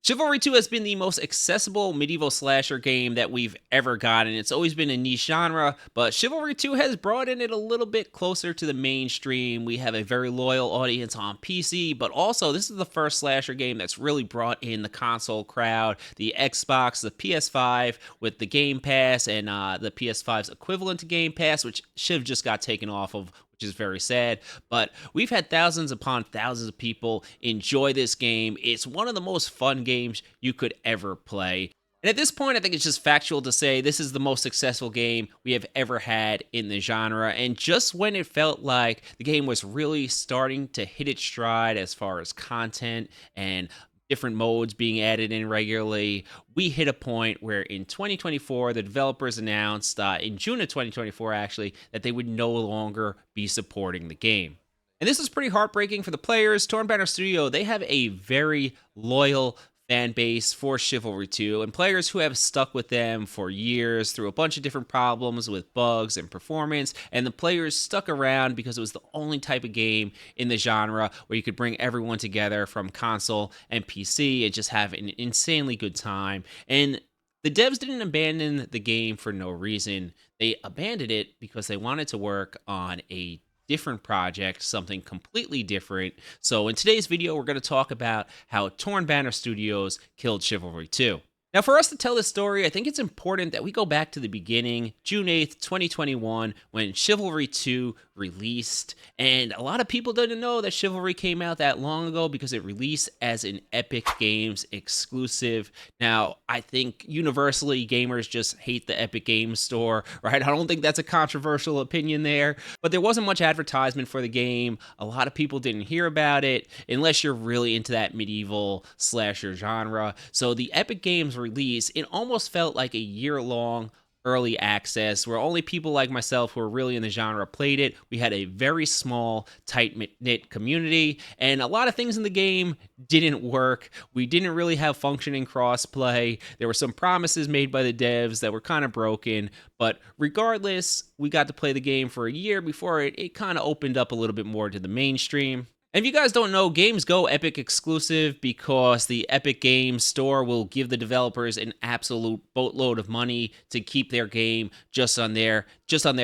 Chivalry 2 has been the most accessible medieval slasher game that we've ever gotten. It's always been a niche genre, but Chivalry 2 has brought it a little bit closer to the mainstream. We have a very loyal audience on PC, but also this is the first slasher game that's really brought in the console crowd, the Xbox, the PS5 with the Game Pass, and the PS5's equivalent to Game Pass, which Shiv just got taken off of, which is very sad. But we've had thousands upon thousands of people enjoy this game. It's one of the most fun games you could ever play. And at this point, I think it's just factual to say this is the most successful game we have ever had in the genre. And just when it felt like the game was really starting to hit its stride as far as content and different modes being added in regularly, we hit a point where in 2024, the developers announced, in June of 2024 actually, that they would no longer be supporting the game. And this is pretty heartbreaking for the players. Torn Banner Studio, they have a very loyal fan base for Chivalry 2 and players who have stuck with them for years through a bunch of different problems with bugs and performance, and the players stuck around because it was the only type of game in the genre where you could bring everyone together from console and PC and just have an insanely good time. And the devs didn't abandon the game for no reason. They abandoned it because they wanted to work on a different project, something completely different. So in today's video, we're going to talk about how Torn Banner Studios killed Chivalry 2. Now, for us to tell this story, I think it's important that we go back to the beginning, June 8th, 2021, when Chivalry 2 released. And a lot of people didn't know that Chivalry came out that long ago because it released as an Epic Games exclusive. Now, I think universally gamers just hate the Epic Games Store, right? I don't think that's a controversial opinion there, but there wasn't much advertisement for the game. A lot of people didn't hear about it unless you're really into that medieval slasher genre. So the Epic Games release, it almost felt like a year-long early access where only people like myself who are really in the genre played it. We had a very small, tight-knit community, and a lot of things in the game didn't work. We didn't really have functioning crossplay. There were some promises made by the devs that were kind of broken, but regardless, we got to play the game for a year before it kind of opened up a little bit more to the mainstream. And if you guys don't know, games go Epic exclusive because the Epic Games Store will give the developers an absolute boatload of money to keep their game just on their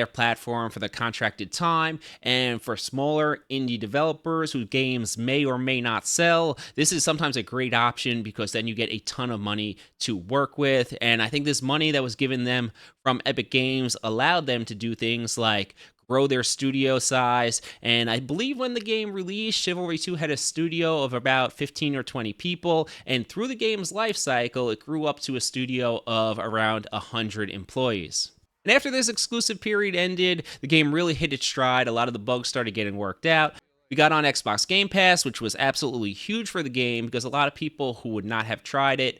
platform for the contracted time. And for smaller indie developers whose games may or may not sell, this is sometimes a great option because then you get a ton of money to work with. And I think this money that was given them from Epic Games allowed them to do things like grow their studio size. And I believe when the game released, Chivalry 2 had a studio of about 15 or 20 people, and through the game's life cycle, it grew up to a studio of around 100 employees. And after this exclusive period ended, the game really hit its stride. A lot of the bugs started getting worked out. We got on Xbox Game Pass, which was absolutely huge for the game because a lot of people who would not have tried it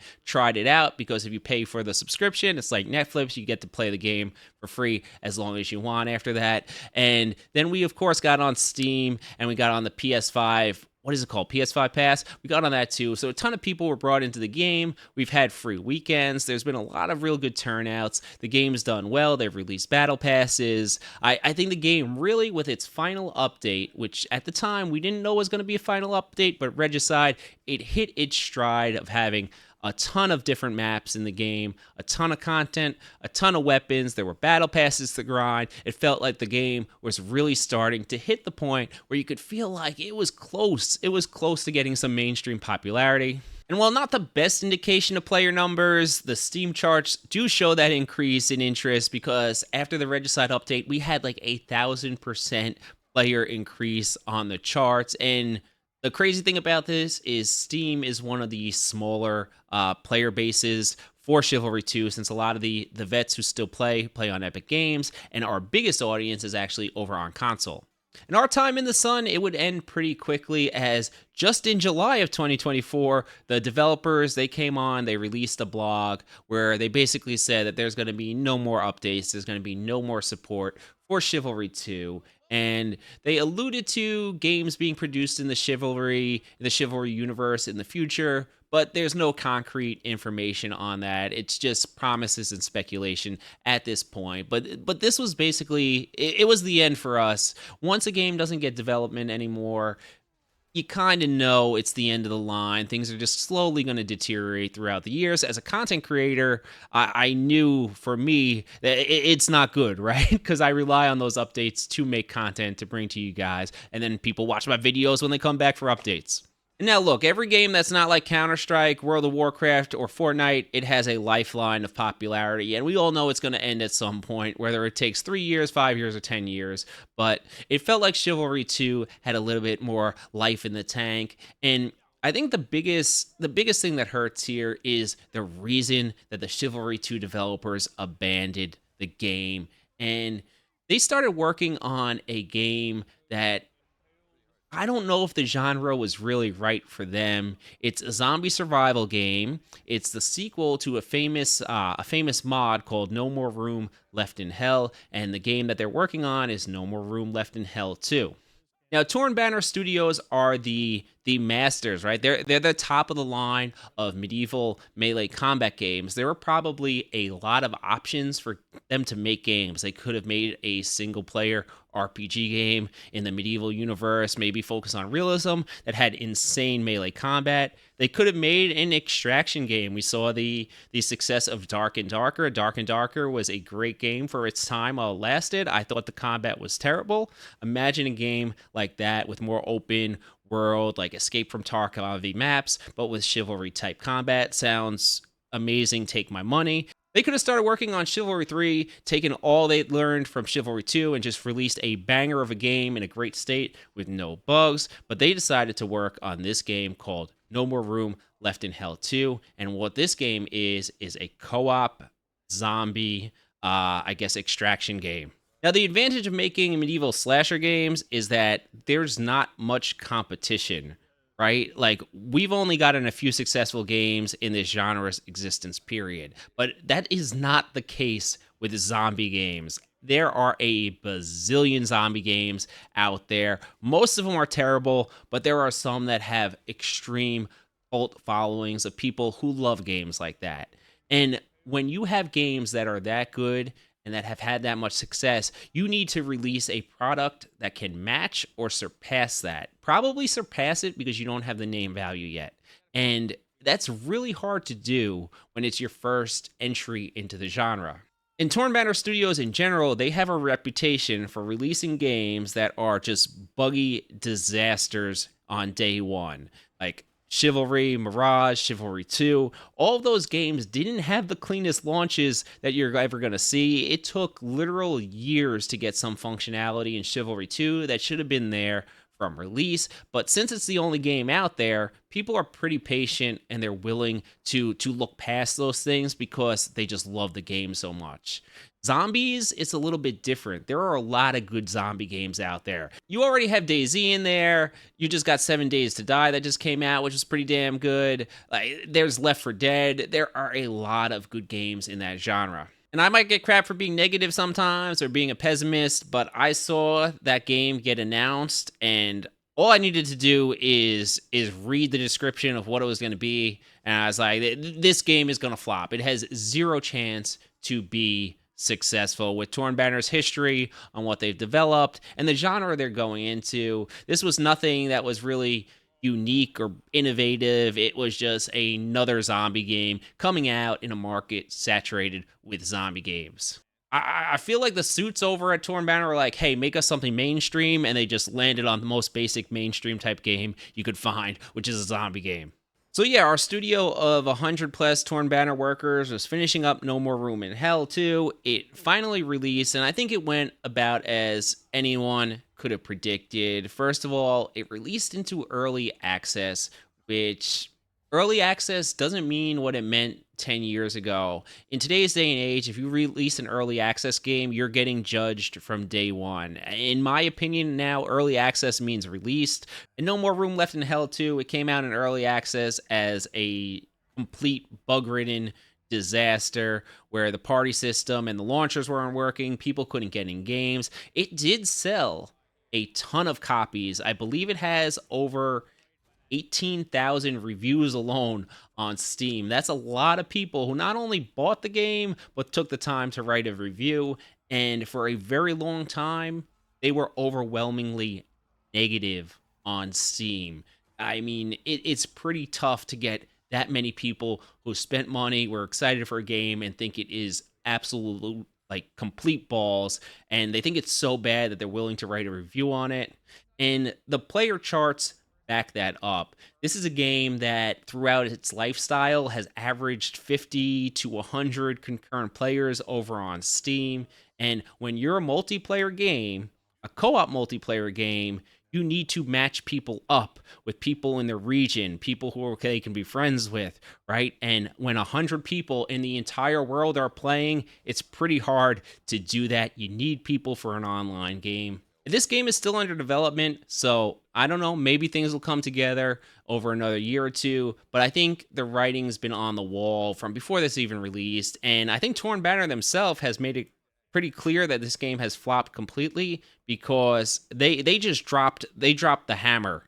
out, because if you pay for the subscription, it's like Netflix, you get to play the game for free as long as you want after that. And then we, of course, got on Steam and we got on the PS5. What is it called? PS5 Pass. We got on that too. So a ton of people were brought into the game. We've had free weekends. There's been a lot of real good turnouts. The game's done well. They've released battle passes. I think the game really, with its final update, which at the time we didn't know was going to be a final update, but Regicide, it hit its stride of having a ton of different maps in the game, a ton of content, a ton of weapons. There were battle passes to grind. It felt like the game was really starting to hit the point where you could feel like it was close. It was close to getting some mainstream popularity. And while not the best indication of player numbers, the Steam charts do show that increase in interest because after the Regicide update, we had like 1,000% player increase on the charts. And the crazy thing about this is Steam is one of the smaller player bases for Chivalry 2, since a lot of the vets who still play on Epic Games, and our biggest audience is actually over on console. And our time in the sun, it would end pretty quickly, as just in July of 2024, the developers, they came on, they released a blog where they basically said that there's going to be no more updates, there's going to be no more support for Chivalry 2. And they alluded to games being produced in the Chivalry universe in the future, but there's no concrete information on that. It's just promises and speculation at this point. But this was basically, it was the end for us. Once a game doesn't get development anymore, you kind of know it's the end of the line. Things are just slowly going to deteriorate throughout the years. As a content creator, I knew for me that it's not good, right? Because I rely on those updates to make content to bring to you guys. And then people watch my videos when they come back for updates. And now, look, every game that's not like Counter-Strike, World of Warcraft, or Fortnite, it has a lifeline of popularity. And we all know it's going to end at some point, whether it takes 3 years, 5 years, or 10 years. But it felt like Chivalry 2 had a little bit more life in the tank. And I think the biggest thing that hurts here is the reason that the Chivalry 2 developers abandoned the game. And they started working on a game that I don't know if the genre was really right for them. It's a zombie survival game. It's the sequel to a famous mod called No More Room Left in Hell, and the game that they're working on is No More Room Left in Hell 2. Now, Torn Banner Studios are the masters, right? They're the top of the line of medieval melee combat games. There were probably a lot of options for them to make games. They could have made a single player RPG game in the medieval universe, maybe focus on realism that had insane melee combat. They could have made an extraction game. We saw the success of Dark and Darker. Dark and Darker was a great game for its time while it lasted. I thought the combat was terrible. Imagine a game like that with more open world, like Escape from Tarkov maps, but with chivalry type combat. Sounds amazing. Take my money. They could have started working on Chivalry 3, taken all they learned from Chivalry 2, and just released a banger of a game in a great state with no bugs. But they decided to work on this game called No More Room Left in Hell 2. And what this game is a co op zombie, I guess, extraction game. Now, the advantage of making medieval slasher games is that there's not much competition, right? Like, we've only gotten a few successful games in this genre's existence, period. But that is not the case with zombie games. There are a bazillion zombie games out there. Most of them are terrible, but there are some that have extreme cult followings of people who love games like that. And when you have games that are that good, and that have had that much success, you need to release a product that can match or surpass that. Probably surpass it because you don't have the name value yet. And that's really hard to do when it's your first entry into the genre. In Torn Banner Studios in general, they have a reputation for releasing games that are just buggy disasters on day one. Like Chivalry, Mirage, Chivalry 2, all of those games didn't have the cleanest launches that you're ever going to see. It took literal years to get some functionality in Chivalry 2 that should have been there from release, but since it's the only game out there, people are pretty patient and they're willing to look past those things because they just love the game so much. Zombies, it's a little bit different. There are a lot of good zombie games out there. You already have DayZ in there. You just got 7 Days to Die that just came out, which was pretty damn good. Like, there's Left 4 Dead. There are a lot of good games in that genre. And I might get crap for being negative sometimes or being a pessimist, but I saw that game get announced and all I needed to do is read the description of what it was going to be, and I was like, this game is going to flop. It has zero chance to be successful with Torn Banner's history on what they've developed and the genre they're going into. This was nothing that was really unique or innovative. It was just another zombie game coming out in a market saturated with zombie games. I feel like the suits over at Torn Banner are like, hey, make us something mainstream, and they just landed on the most basic mainstream type game you could find, which is a zombie game. So yeah, our studio of 100 plus Torn Banner workers was finishing up No More Room in Hell 2. It finally released, and I think it went about as anyone could have predicted. First of all, it released into early access, which early access doesn't mean what it meant 10 years ago. In today's day and age, if you release an early access game, you're getting judged from day one. In my opinion, now early access means released. And No More Room Left in Hell 2, it came out in early access as a complete bug-ridden disaster where the party system and the launchers weren't working, people couldn't get in games. It did sell a ton of copies. I believe it has over 18,000 reviews alone on Steam. That's a lot of people who not only bought the game, but took the time to write a review. And for a very long time, they were overwhelmingly negative on Steam. I mean, it's pretty tough to get that many people who spent money, were excited for a game, and think it is absolute like complete balls, and they think it's so bad that they're willing to write a review on it. And the player charts back that up. This is a game that throughout its lifestyle has averaged 50 to 100 concurrent players over on Steam. And when you're a multiplayer game, a co-op multiplayer game, you need to match people up with people in the region, people who they can be friends with, right? And when 100 people in the entire world are playing, it's pretty hard to do that. You need people for an online game. This game is still under development, so I don't know, maybe things will come together over another year or two, but I think the writing's been on the wall from before this even released, and I think Torn Banner themselves has made it pretty clear that this game has flopped completely because they dropped the hammer.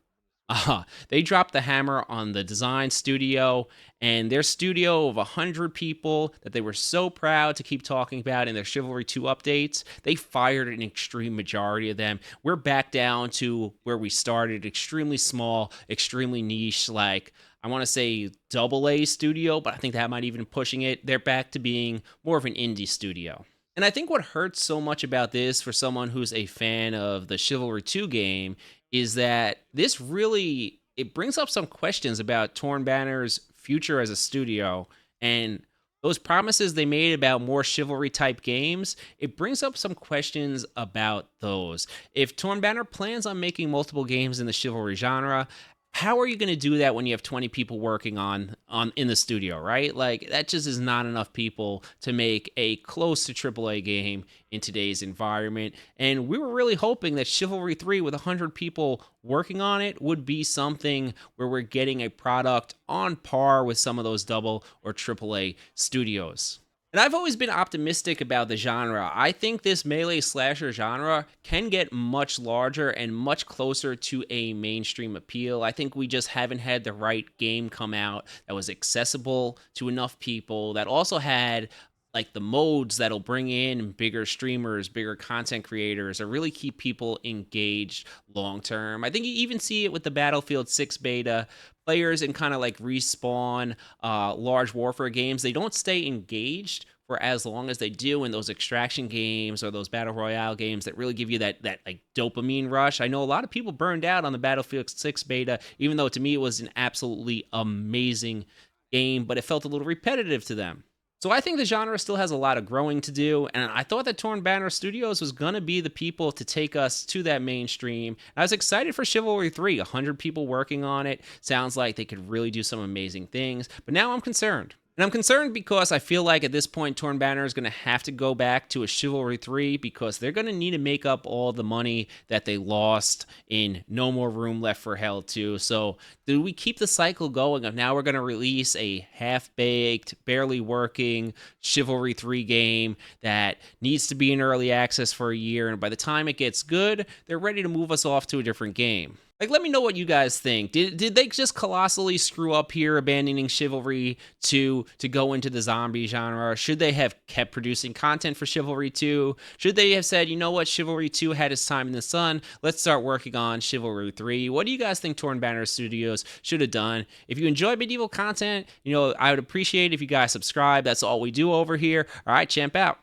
They dropped the hammer on the design studio, and their studio of 100 people that they were so proud to keep talking about in their Chivalry 2 updates, they fired an extreme majority of them. We're back down to where we started, extremely small, extremely niche, like I want to say double A studio, but I think that might even pushing it. They're back to being more of an indie studio. And I think what hurts so much about this for someone who's a fan of the Chivalry 2 game is that this really it brings up some questions about Torn Banner's future as a studio and those promises they made about more chivalry type games. It brings up some questions about those. If Torn Banner plans on making multiple games in the chivalry genre, how are you going to do that when you have 20 people working on in the studio, right? Like that just is not enough people to make a close to AAA game in today's environment. And we were really hoping that Chivalry 3 with 100 people working on it would be something where we're getting a product on par with some of those double or AAA studios. And I've always been optimistic about the genre. I think this melee slasher genre can get much larger and much closer to a mainstream appeal. I think we just haven't had the right game come out that was accessible to enough people, that also had like the modes that'll bring in bigger streamers, bigger content creators, or really keep people engaged long term. I think you even see it with the Battlefield 6 beta. Players in kind of like respawn large warfare games, they don't stay engaged for as long as they do in those extraction games or those battle royale games that really give you that like dopamine rush. I know a lot of people burned out on the Battlefield 6 beta, even though to me it was an absolutely amazing game, but it felt a little repetitive to them. So I think the genre still has a lot of growing to do, and I thought that Torn Banner Studios was going to be the people to take us to that mainstream. I was excited for Chivalry 3, 100 people working on it. Sounds like they could really do some amazing things, but now I'm concerned. And I'm concerned because I feel like at this point, Torn Banner is going to have to go back to a Chivalry 3 because they're going to need to make up all the money that they lost in No More Room Left for Hell 2. So do we keep the cycle going of now we're going to release a half-baked, barely working Chivalry 3 game that needs to be in early access for a year, and by the time it gets good, they're ready to move us off to a different game? Like, let me know what you guys think. Did they just colossally screw up here, abandoning Chivalry 2 to go into the zombie genre? Should they have kept producing content for Chivalry 2? Should they have said, you know what, Chivalry 2 had its time in the sun, let's start working on Chivalry 3? What do you guys think Torn Banner Studios should have done? If you enjoy medieval content, I would appreciate if you guys subscribe. That's all we do over here. All right, champ out.